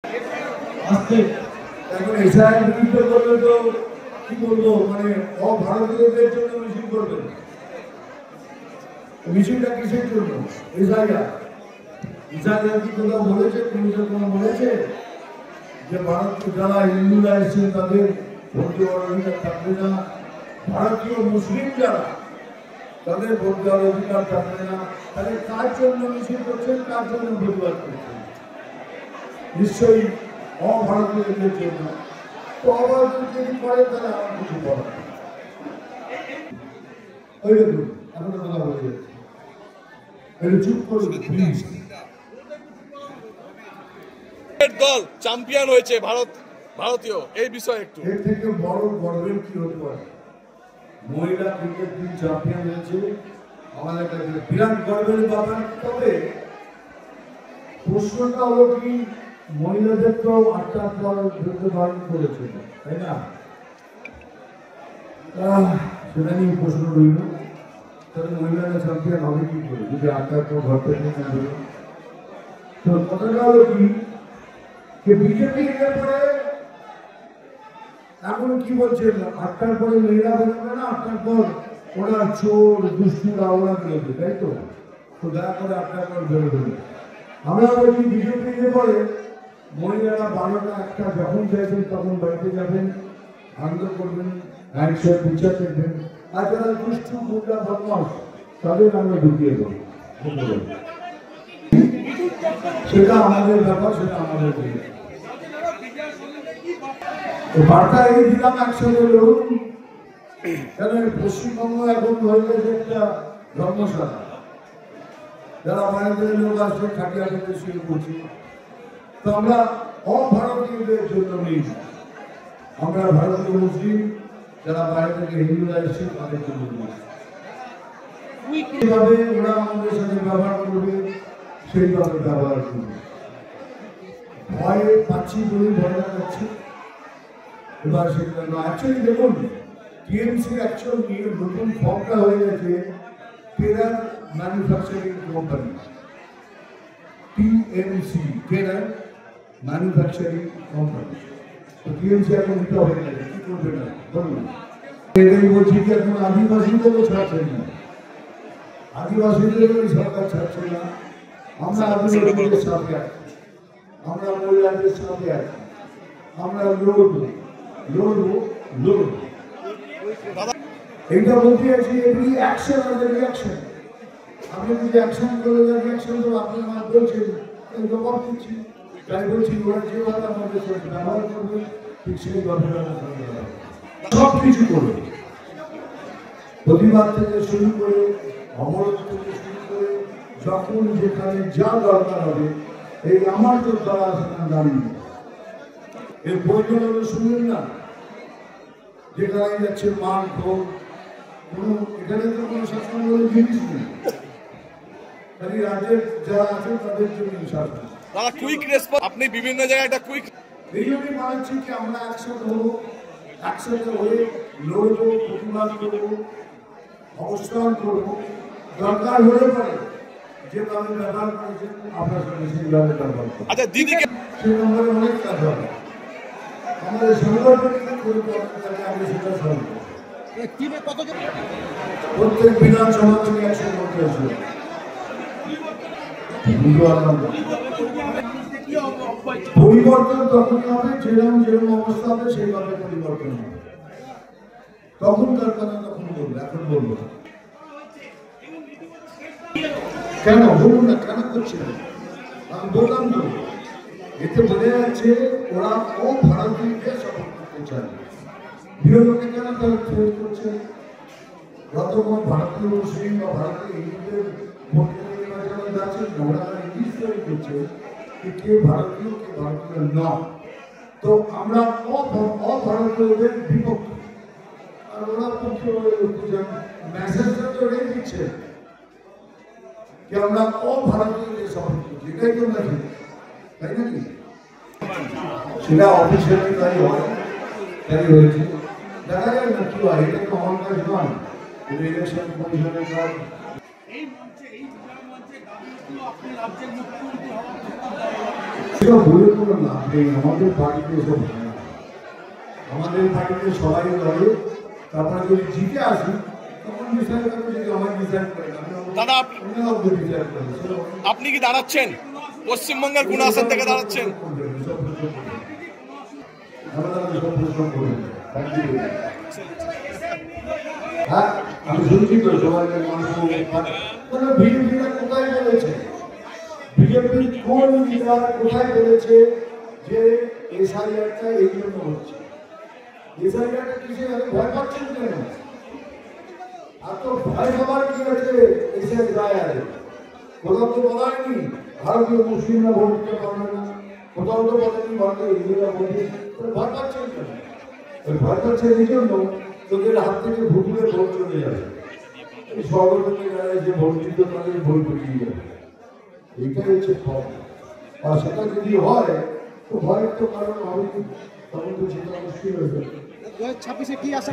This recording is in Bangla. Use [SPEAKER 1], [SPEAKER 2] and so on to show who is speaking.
[SPEAKER 1] আজকে এখন ইসরায়েল বিরুদ্ধে করলে তো কি বলবো, মানে ভারতীয়দের জন্য মিছিল করবেন। মিছিলটা কিসের জন্য? ইসরায়েল কি কোথাও বলেছে, কোনো বলেছে যে ভারত যারা হিন্দুরা এসেছে তাদের ভোট দেওয়ার অধিকার থাকবে না, ভারতীয় মুসলিম যারা তাদের ভোট দেওয়ার অধিকার থাকবে না? তাহলে কার জন্য মিছিল করছেন, কার জন্য প্রতিবাদ করছেন? নিশ্চয়ই অভারতীয়দের জন্য। তো অভারতীয় যদি করে তাহলে আমার কিছু বলার ওই দেখুন এখন কথা বলে যাচ্ছে, চুপ করুন প্লিজ।
[SPEAKER 2] দল চ্যাম্পিয়ন হয়েছে ভারতীয়, এই বিষয়ে একটু।
[SPEAKER 1] এর থেকে বড় গর্বের কি হতে পারে? মহিলা ক্রিকেট টিম চ্যাম্পিয়ন হয়েছে, আমাদের কাছে বিরাট গর্বের ব্যাপার। তবে প্রশ্নটা হলো কি, মহিলাদের তো ৮টার পর ধরতে বারণ করেছিল, তাই না? সেটা নিয়ে প্রশ্ন রইল, তাহলে মহিলারা চ্যাম্পিয়ন হবে কি করে যদি ৮টার পর ঘর থেকে না বেরো? তো কথাটা হলো কি, বিজেপি এর পরে এখন কি বলছেন, ৮টার পরে মেয়েরা বেরোবে না, ৮টার পর ওরা চোর দুষ্টুরা ওরা বেরোবে, তাই তো? তো দয়া করে ৮টার পর বেরোবে। আমরা বলছি বিজেপি এর পরে মহিলারা ১২টা ১টা যখন চাইবেন তখন বাড়িতে যাবেন, আনন্দ করবেন, একসাথে বিচার দেখবেন। আর যারা দুষ্টু গুন্ডা বদমাস তাদের আমরা ঢুকিয়ে দেবো, সেটা আমাদের ব্যাপার, সেটা আমাদের বার্তা এই দিলাম, একসাথে লড়ুন। কেন পশ্চিমবঙ্গ এখন হয়ে গেছে একটা ধর্মশালা, যারা বাইরের লোক আসছে খাটিয়া খেতে শুরু করছি। তো আমরা অভারতীয়দের জন্য নেই, আমরা ভারতীয় মুসলিম যারা বাইরে থেকে হিন্দুরা এসছে তাদের জন্য নেই। কিভাবে ওরা আমাদের সাথে ব্যবহার করবে সেইভাবে ব্যবহার করবে। ভয়ে পাচ্ছি বলে ভয় দেখাচ্ছি। এবার সেটা অ্যাকচুয়ালি দেখুন, টিএমসি অ্যাকচুয়াল নিয়ে নতুন ফর্মটা হয়ে গেছে terror manufacturing company, TMC, terror manufacturing company. তো টিএমসি এখন এটা হয়ে গেছে, কি করবে না বলুন? এটাই বলছি যে এখন আদিবাসীদেরও ছাড়ছেন না, আদিবাসীদেরও সরকার ছাড়ছে না। আমরা আদিবাসীদের সাথে আছি, আমরা মহিলাদের সাথে আছি, আমরা লড়বো। এইটা বলতে আছি, এভরি অ্যাকশন আর রিঅ্যাকশন। আপনি যদি অ্যাকশন করে রিঅ্যাকশন তো আপনি আমার বলছেন, জবাব দিচ্ছি। তাই বলছি ওরা যেভাবে আমাদের সাথে ব্যবহার করবে ঠিক সেইভাবে সব কিছু করবে। প্রতিবাদ থেকে শুরু করে, অবরোধ থেকে শুরু করে, যখন যেখানে যা দরকার হবে, এই আমার তো দ্বারা সেখানে দাঁড়িয়ে এর বৈধভাবে শুনলেন না। যেখানে যাচ্ছে মান ভোগ, কোনো এখানে তো কোনো শাসন বলে জিনিস নেই, খালি রাজ্যের যারা আছে তাদের জন্য শাসন।
[SPEAKER 2] কুইক রেসপন্স, আপনি বিভিন্ন জায়গায় একটা কুইক,
[SPEAKER 1] এই জন্যই বানাচ্ছি কি আমরা একসাথে হবো, একসাথে হয়ে লড়বো, প্রতিবাদ করবো, অবস্থান করবো। দরকার হলে পরে যেভাবে ব্যবহার করেছেন আপনার সঙ্গে সেইভাবে ব্যবহার করবো।
[SPEAKER 2] আচ্ছা দিদিকে
[SPEAKER 1] সেই নম্বরে অনেক কাজ হবে, আমাদের সংগঠনিক আমি সেটা সলভ করবো। প্রত্যেক বিধানসভা থেকে একশো করতে হয়েছিল। পরিবর্তন তখনই হবে যেরকম অবস্থা হবে সেইভাবে পরিবর্তন হবে। তখন তার কথা তখন বলবো, এখন বলবো কেন বলুন না, কেন করছি না? আমি বললাম তো, এতে বোঝা যাচ্ছে ওরা অভারতীয়কে সাপোর্ট করতে চায়। বিরোধীকে কেন তারা ট্রেড করছে? যতক্ষণ ভারতীয় মুসলিম বা ভারতীয় হিন্দুদের ভোট নির্বাচনে যাচ্ছে, ওরা ইংলিশ তৈরি করছে কে ভারতীয় কে ভারতীয় নয়। তো আমরা অভারতীয়দের বিপক্ষে, আর ওরা পক্ষে মেসেজটা তো রেখে দিচ্ছে যে আমরা অভারতীয়দের সাপোর্ট করছি, এটাই তো মেসেজ, তাই নাকি? সেটা অফিসিয়ালি তাই হয়, তাই হয়েছে। দেখা যায় না কি হয়, এটা তো আমার কাজ নয়, ইলেকশন কমিশনের কাজ। এসব বলে কোনো লাভ নেই। আমাদের পার্টিতে এসব হয় না। আমাদের পার্টিতে সবাই লড়ে, তারপরে যদি জিতে আসি তখন ডিসাইড করবে, যদি আমার ডিসাইড করে
[SPEAKER 2] দাদা,
[SPEAKER 1] ডিসাইড করে।
[SPEAKER 2] আপনি কি দাঁড়াচ্ছেন পশ্চিমবঙ্গের কোন আসন থেকে দাঁড়াচ্ছেন?
[SPEAKER 1] হ্যাঁ, আমি শুনছি তো সবাই বিজেপিরা কোথায় বলেছে, বিজেপির কোন লিডার কোথায় বলেছে যে এসআইআরটা এই জন্য হচ্ছে? এসআইআরটা কিসে ভয় পাচ্ছেন কেন? এত ভয় পাবার কি আছে এসআইআর? কোথাও তো বলায়নি ভারতীয় মুসলিমরা ভোট দিতে পারবে না, কোথাও তো বলেনি ভারতীয় হিন্দুরা ভোট দিতে। ভয় পাচ্ছেন কেন? ভয় পাচ্ছেন এই জন্য তোদের হাত থেকে ভুটুলে ভোট চলে যাবে, এই সর্বদলীয় যারা যে ভোট দিত তাদের ভোট বেরিয়ে যাবে। এইটাই হচ্ছে ভয়। আর সেটা যদি হয় তো ভয়ের তো কারণ হবে, তখন তো সেটা মুশকিল হয়ে যাবে।
[SPEAKER 3] 2026-এ কি আশা?